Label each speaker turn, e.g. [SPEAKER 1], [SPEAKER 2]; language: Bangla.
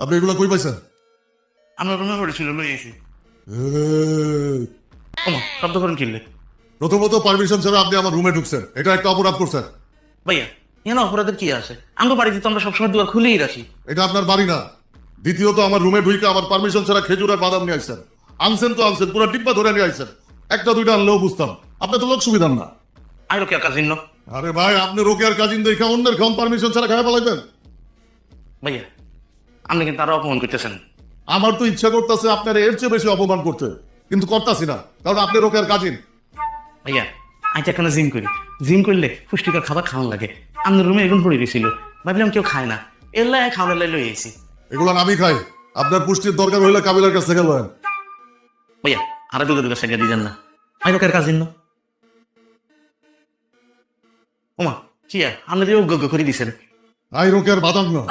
[SPEAKER 1] আপনি এগুলা কই পাইছেন?
[SPEAKER 2] আমার রুমে পড়েছিল লই এসি।
[SPEAKER 1] এই,
[SPEAKER 2] ওমা শব্দ করেন কিনলে
[SPEAKER 1] প্রথমত পারমিশন ছাড়া আপনি আমার রুমে ঢুকছেন, এটা একটা অপরাধ করছেন।
[SPEAKER 2] ভাইয়া এখানে অপরাধের কি আছে? আমার বাড়িতে তো আমরা সবসময় দুয়ার খুলেই রাখি।
[SPEAKER 1] এটা আপনার বাড়ি না। দ্বিতীয়ত আমার রুমে ঢুকে আমার পারমিশন ছাড়া খেজুর আর বাদাম নিয়ে আসছেন। আনছেন তো আনছেন, পুরো ডিব্বা ধরে নিয়ে আসছেন। একটা দুইটা আনলেও বুঝতাম, আপনি তো লোক সুবিধান না।
[SPEAKER 2] আর কে কাজিন ন
[SPEAKER 1] আরে ভাই, আপনি রোকেয়ার কাজিন দেখে অন্যের খাওয়ান পারমিশন ছাড়া খাওয়া পালাইবেন?
[SPEAKER 2] ভাইয়া আপনি কিন্তু আরো অপমান করতেছেন।
[SPEAKER 1] আমার তো ইচ্ছা করতেছে আপনার এর চেয়ে বেশি অপমান করতে, কিন্তু করতাছি না, কারণ আপনি রোকেয়ার কাজিন।
[SPEAKER 2] ভাইয়া আজ এখানে জিম করি, জিম করলে পুষ্টিকর খাবার খাওয়ান লাগে। আপনার রুমে এগুন পড়ে গেছিল, ভাবলাম কেউ খায় না, এল্লা খাওয়ানোর লাই লই এসি।
[SPEAKER 1] এগুলো আমি খাই, আপনার পুষ্টির দরকার হইলে কাবিলার কাছ থেকে লয়েন।
[SPEAKER 2] ভাইয়া আরো দুটো দুটো সাইকেল দিয়ে যান না, আই লোকের কাজিন ন। ওমা কি আপনাদের অজ্ঞ করে দিছেন।
[SPEAKER 1] আই রোকেয়ার বাদাম না।